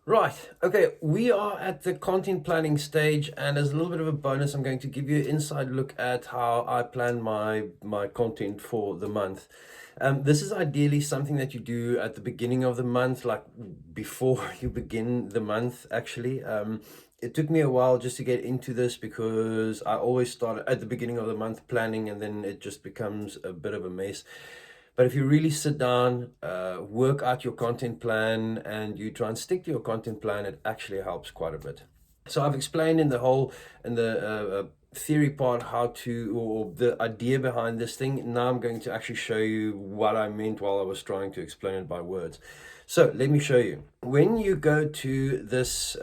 Right, okay, we are at the content planning stage, and as a little bit of a bonus, I'm going to give you an inside look at how I plan my content for the month. This is ideally something that you do at the beginning of the month, like before you begin the month, actually. It took me a while just to get into this because I always start at the beginning of the month planning, and then it just becomes a bit of a mess. But if you really sit down, work out your content plan, and you try and stick to your content plan, it actually helps quite a bit. So I've explained in the theory part how to, or the idea behind this thing. Now I'm going to actually show you what I meant while I was trying to explain it by words. So let me show you. When you go to this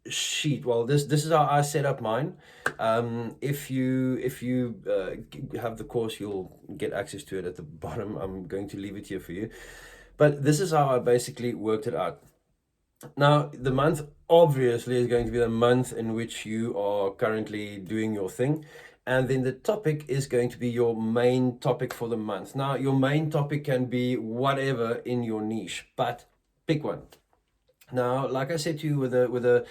sheet, well, this is how I set up mine. If you have the course, you'll get access to it at the bottom. I'm going to leave it here for you, but this is how I basically worked it out. Now, the month obviously is going to be the month in which you are currently doing your thing, and then the topic is going to be your main topic for the month. Now, your main topic can be whatever in your niche, but pick one. Now, like I said to you, with a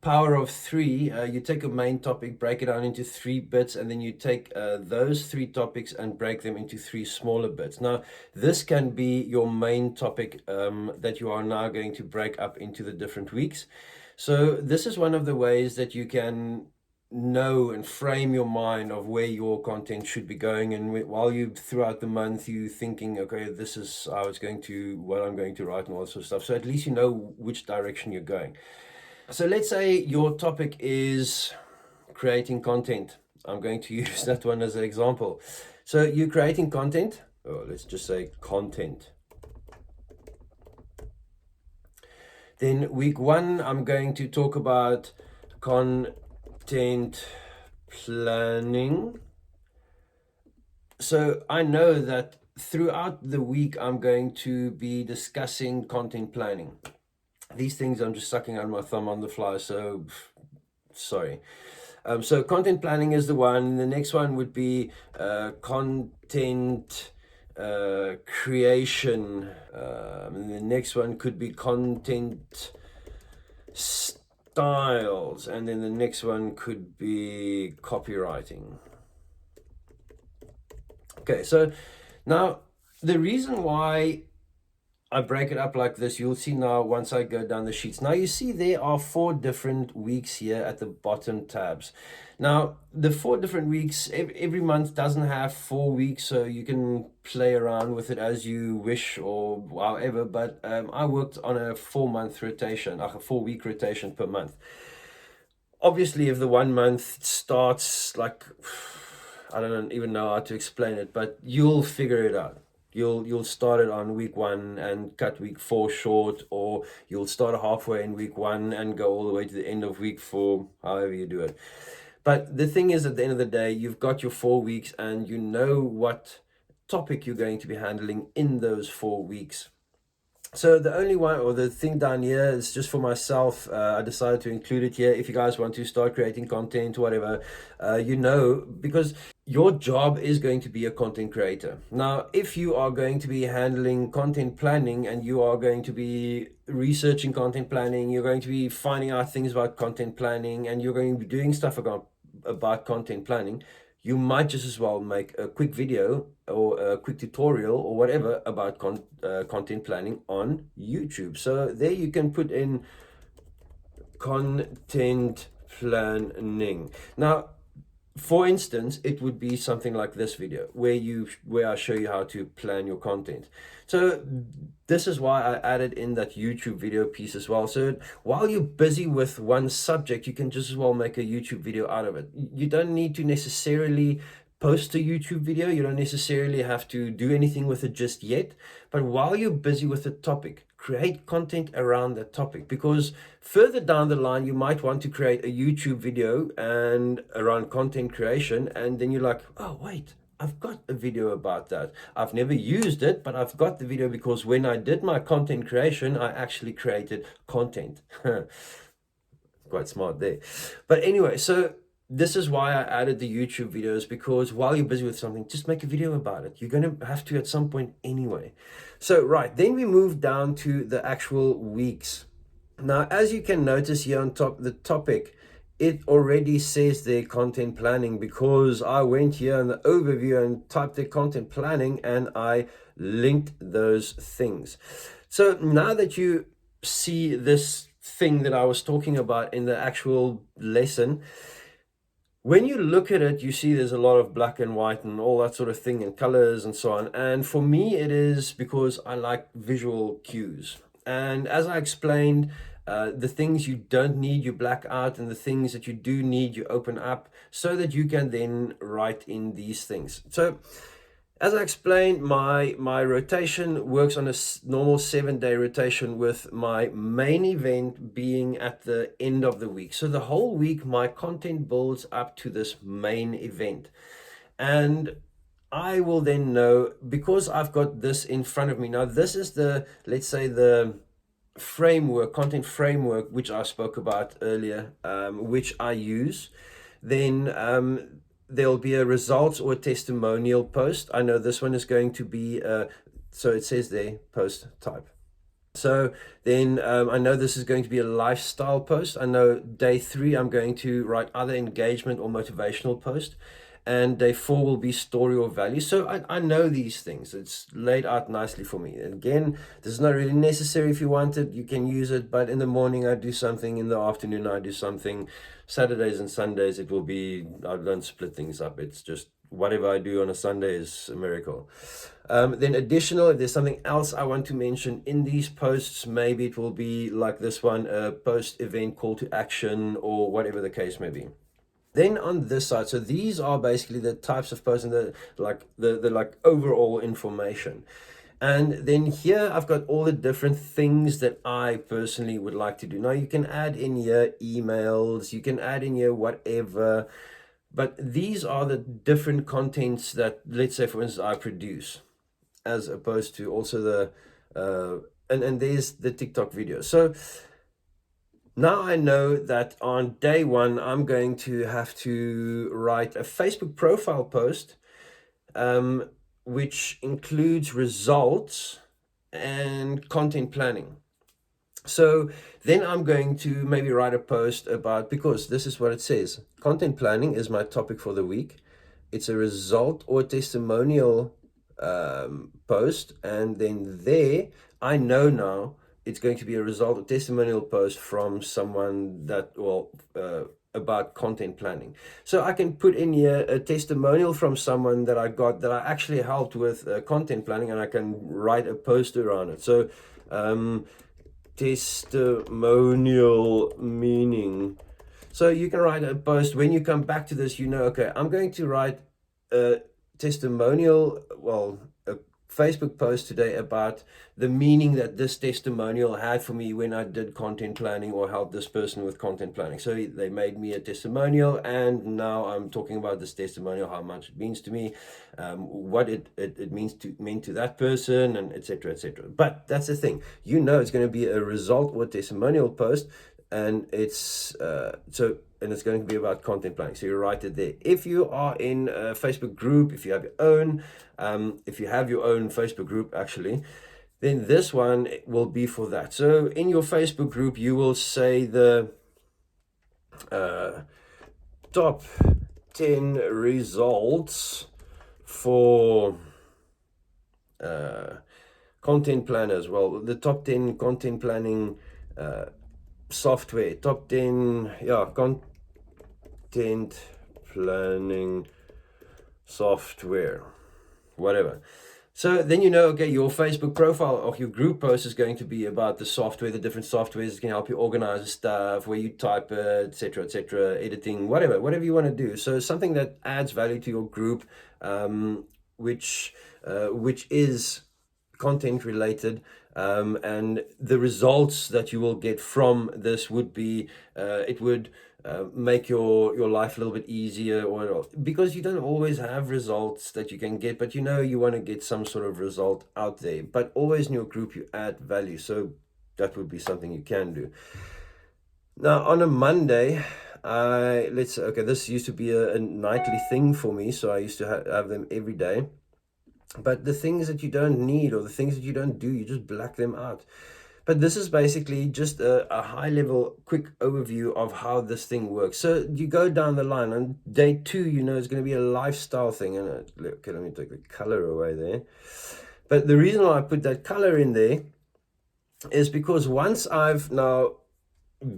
power of three, you take a main topic, break it down into 3 bits, and then you take those 3 topics and break them into 3 smaller bits. Now, this can be your main topic that you are now going to break up into the different weeks. So this is one of the ways that you can know and frame your mind of where your content should be going, and while you throughout the month you thinking, okay, this is how it's going to, what I'm going to write and all that sort of stuff, so at least you know which direction you're going. So let's say your topic is creating content. I'm going to use that one as an example. So you're creating content, or let's just say content. Then week 1, I'm going to talk about content planning. So I know that throughout the week I'm going to be discussing content planning. These things I'm just sucking out my thumb on the fly, so sorry. So content planning is the one. The next one would be content creation. And the next one could be content styles, and then the next one could be copywriting. Okay, so now the reason why I break it up like this, you'll see now once I go down the sheets. Now you see there are 4 different weeks here at the bottom tabs. Now the 4 different weeks, every month doesn't have 4 weeks, so you can play around with it as you wish or however, but I worked on a 4-month rotation, like a 4-week rotation per month. Obviously, if the 1 month starts like, I don't even know how to explain it, but you'll figure it out. You'll start it on week 1 and cut week 4 short, or you'll start halfway in week 1 and go all the way to the end of week 4, however you do it. But the thing is, at the end of the day, you've got your 4 weeks and you know what topic you're going to be handling in those 4 weeks. So the only one, or the thing down here, is just for myself. I decided to include it here. If you guys want to start creating content, whatever, because your job is going to be a content creator. Now, if you are going to be handling content planning and you are going to be researching content planning, you're going to be finding out things about content planning, and you're going to be doing stuff about content planning, you might just as well make a quick video or a quick tutorial or whatever about content planning on YouTube. So there you can put in content planning. Now, for instance, it would be something like this video where I show you how to plan your content. So this is why I added in that YouTube video piece as well. So while you're busy with one subject, you can just as well make a YouTube video out of it. You don't need to necessarily post a YouTube video. You don't necessarily have to do anything with it just yet. But while you're busy with the topic, create content around that topic, because further down the line you might want to create a YouTube video and around content creation, and then you're like, oh wait, I've got a video about that. I've never used it, but I've got the video because when I did my content creation, I actually created content. Quite smart there. But anyway, so this is why I added the YouTube videos, because while you're busy with something, just make a video about it. You're going to have to at some point anyway. So, right, then we move down to the actual weeks. Now, as you can notice here on top, the topic, it already says their content planning, because I went here in the overview and typed their content planning and I linked those things. So now that you see this thing that I was talking about in the actual lesson, when you look at it, you see there's a lot of black and white and all that sort of thing and colors and so on. And for me, it is because I like visual cues. And as I explained, the things you don't need, you black out, and the things that you do need, you open up so that you can then write in these things. So as I explained, my rotation works on a normal 7-day rotation, with my main event being at the end of the week. So the whole week, my content builds up to this main event. And I will then know, because I've got this in front of me. Now, this is the, let's say, the framework, content framework, which I spoke about earlier, which I use. Then there'll be a results or a testimonial post. I know this one is going to be, so it says there, post type. So then I know this is going to be a lifestyle post. I know day 3, I'm going to write either engagement or motivational post. And day 4 will be story or value. So I know these things. It's laid out nicely for me. And again, this is not really necessary. If you want it, you can use it. But in the morning, I do something. In the afternoon, I do something. Saturdays and Sundays, it will be, I don't split things up. It's just whatever I do on a Sunday is a miracle. Then additional, if there's something else I want to mention in these posts, maybe it will be like this one, a post event call to action or whatever the case may be. Then on this side, so these are basically the types of posts and the like overall information. And then here I've got all the different things that I personally would like to do. Now you can add in here emails, you can add in here whatever, but these are the different contents that, let's say for instance, I produce, as opposed to also the and there's the TikTok video. So now I know that on day 1, I'm going to have to write a Facebook profile post, which includes results and content planning. So then I'm going to maybe write a post about, because this is what it says, content planning is my topic for the week. It's a result or testimonial post. And then there, I know now it's going to be a result or testimonial post from someone that, well, about content planning. So I can put in here a testimonial from someone that I got, that I actually helped with content planning, and I can write a post around it. So testimonial meaning. So you can write a post. When you come back to this, you know, okay, I'm going to write a testimonial, well, a Facebook post today about the meaning that this testimonial had for me when I did content planning or helped this person with content planning. So they made me a testimonial, and now I'm talking about this testimonial, how much it means to me, what it meant to that person, and etc. etc. But that's the thing, you know, it's going to be a result or testimonial post, and it's and it's going to be about content planning. So you write it there. If you are in a Facebook group, if you have your own Facebook group actually, then this one will be for that. So in your Facebook group, you will say the top 10 results for content planners. Well, the top 10 content planning software, top 10 content planning software, whatever. So then you know, okay, your Facebook profile or your group post is going to be about the software, the different softwares that can help you organize stuff, where you type it, etc., editing, whatever you want to do. So something that adds value to your group, which is content related, and the results that you will get from this would be, it would make your life a little bit easier, or because you don't always have results that you can get, but you know you want to get some sort of result out there. But always in your group you add value, so that would be something you can do. Now on a Monday, let's say, okay, this used to be a nightly thing for me, so I used to have them every day. But the things that you don't need or the things that you don't do, you just black them out. But this is basically just a high level, quick overview of how this thing works. So you go down the line on day 2, you know, it's going to be a lifestyle thing. And okay, let me take the color away there. But the reason why I put that color in there is because once I've now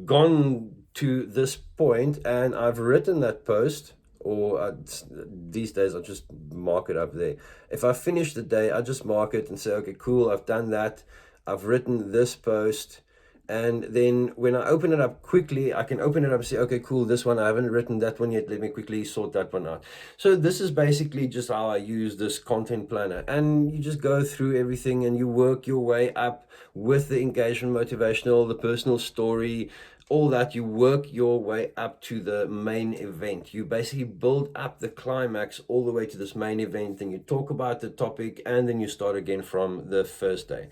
gone to this point and I've written that post, or these days I just mark it up there. If I finish the day, I just mark it and say, okay, cool, I've done that. I've written this post. And then when I open it up quickly, I can open it up and say, okay, cool, this one, I haven't written that one yet. Let me quickly sort that one out. So this is basically just how I use this content planner. And you just go through everything and you work your way up with the engagement motivational, the personal story, all that. You work your way up to the main event. You basically build up the climax all the way to this main event. Then you talk about the topic and then you start again from the first day.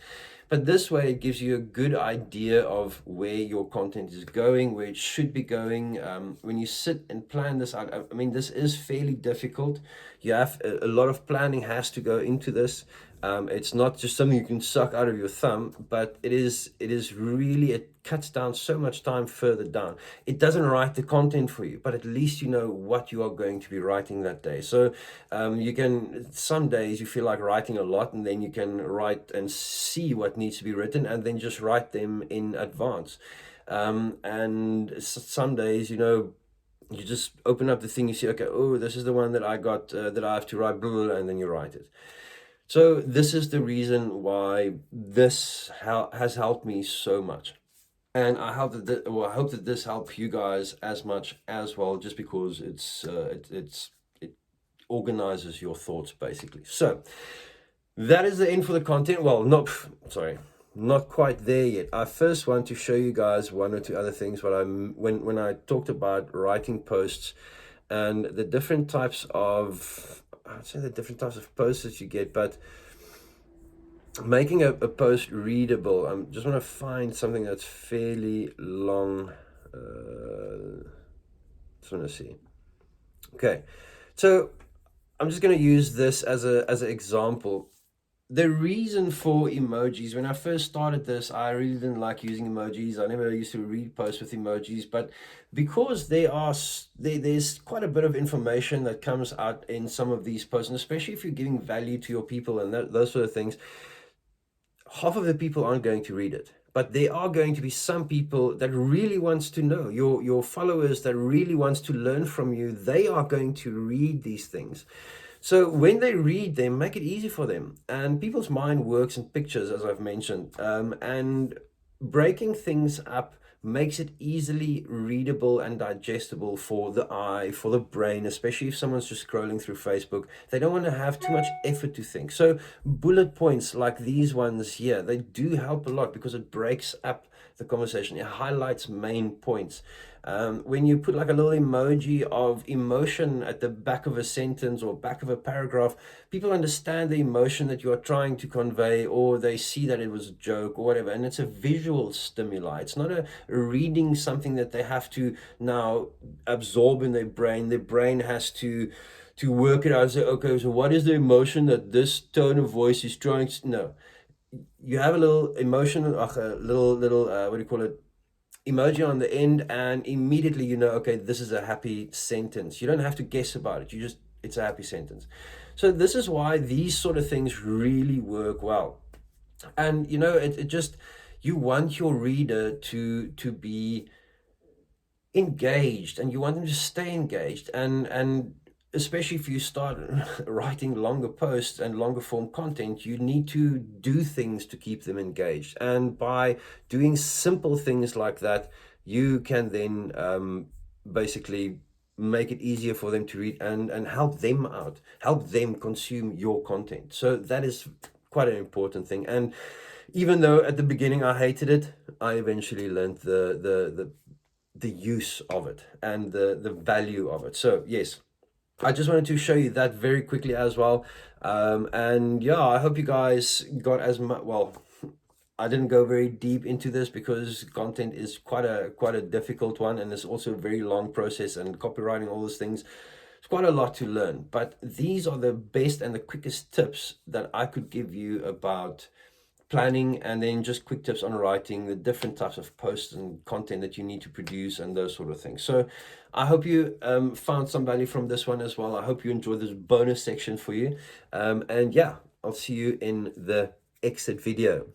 But this way, it gives you a good idea of where your content is going, where it should be going. When you sit and plan this out, I mean, this is fairly difficult. You have a lot of planning has to go into this. It's not just something you can suck out of your thumb, but it is really, it cuts down so much time further down. It doesn't write the content for you, but at least you know what you are going to be writing that day. So you can, some days you feel like writing a lot, and then you can write and see what needs to be written and then just write them in advance. And some days, you know, you just open up the thing, you see, okay, oh, this is the one that I got, that I have to write, blah, blah, and then you write it. So this is the reason why this has helped me so much. And I hope that I hope that this helps you guys as much as well, just because it organizes your thoughts basically. So that is the end for the content. Well, not quite there yet. I first want to show you guys one or two other things. When I talked about writing posts and the different types of, I'd say the different types of posts that you get, but making a post readable. I just want to find something that's fairly long. Just want to see. Okay, so I'm just going to use this as an example. The reason for emojis, when I first started this, I really didn't like using emojis. I never used to read posts with emojis, but because there's quite a bit of information that comes out in some of these posts, and especially if you're giving value to your people and those sort of things, half of the people aren't going to read it. But there are going to be some people that really wants to know, your followers that really wants to learn from you. They are going to read these things. So when they read them, make it easy for them. And people's mind works in pictures, as I've mentioned. And breaking things up makes it easily readable and digestible for the eye, for the brain, especially if someone's just scrolling through Facebook. They don't want to have too much effort to think. So bullet points like these ones here, they do help a lot because it breaks up the conversation. It highlights main points. When you put like a little emoji of emotion at the back of a sentence or back of a paragraph, people understand the emotion that you are trying to convey, or they see that it was a joke or whatever. And it's a visual stimuli. It's not a reading something that they have to now absorb in their brain. Their brain has to work it out and say, okay, so what is the emotion that this tone of voice is trying to, no. You have a little emotion, a little, what do you call it? Emoji on the end, and immediately you know, okay, this is a happy sentence. You don't have to guess about it. It's a happy sentence. So this is why these sort of things really work well. And you know, it just, you want your reader to be engaged, and you want them to stay engaged, and especially if you start writing longer posts and longer form content, you need to do things to keep them engaged. And by doing simple things like that, you can then basically make it easier for them to read and help them out, help them consume your content. So that is quite an important thing. And even though at the beginning I hated it, I eventually learned the use of it and the value of it. So yes, I just wanted to show you that very quickly as well. And yeah, I hope you guys got as much, well, I didn't go very deep into this because content is quite a difficult one, and it's also a very long process, and copywriting, all those things. It's quite a lot to learn, but these are the best and the quickest tips that I could give you about planning, and then just quick tips on writing, the different types of posts and content that you need to produce, and those sort of things. So I hope you found some value from this one as well. I hope you enjoyed this bonus section for you. And yeah, I'll see you in the exit video.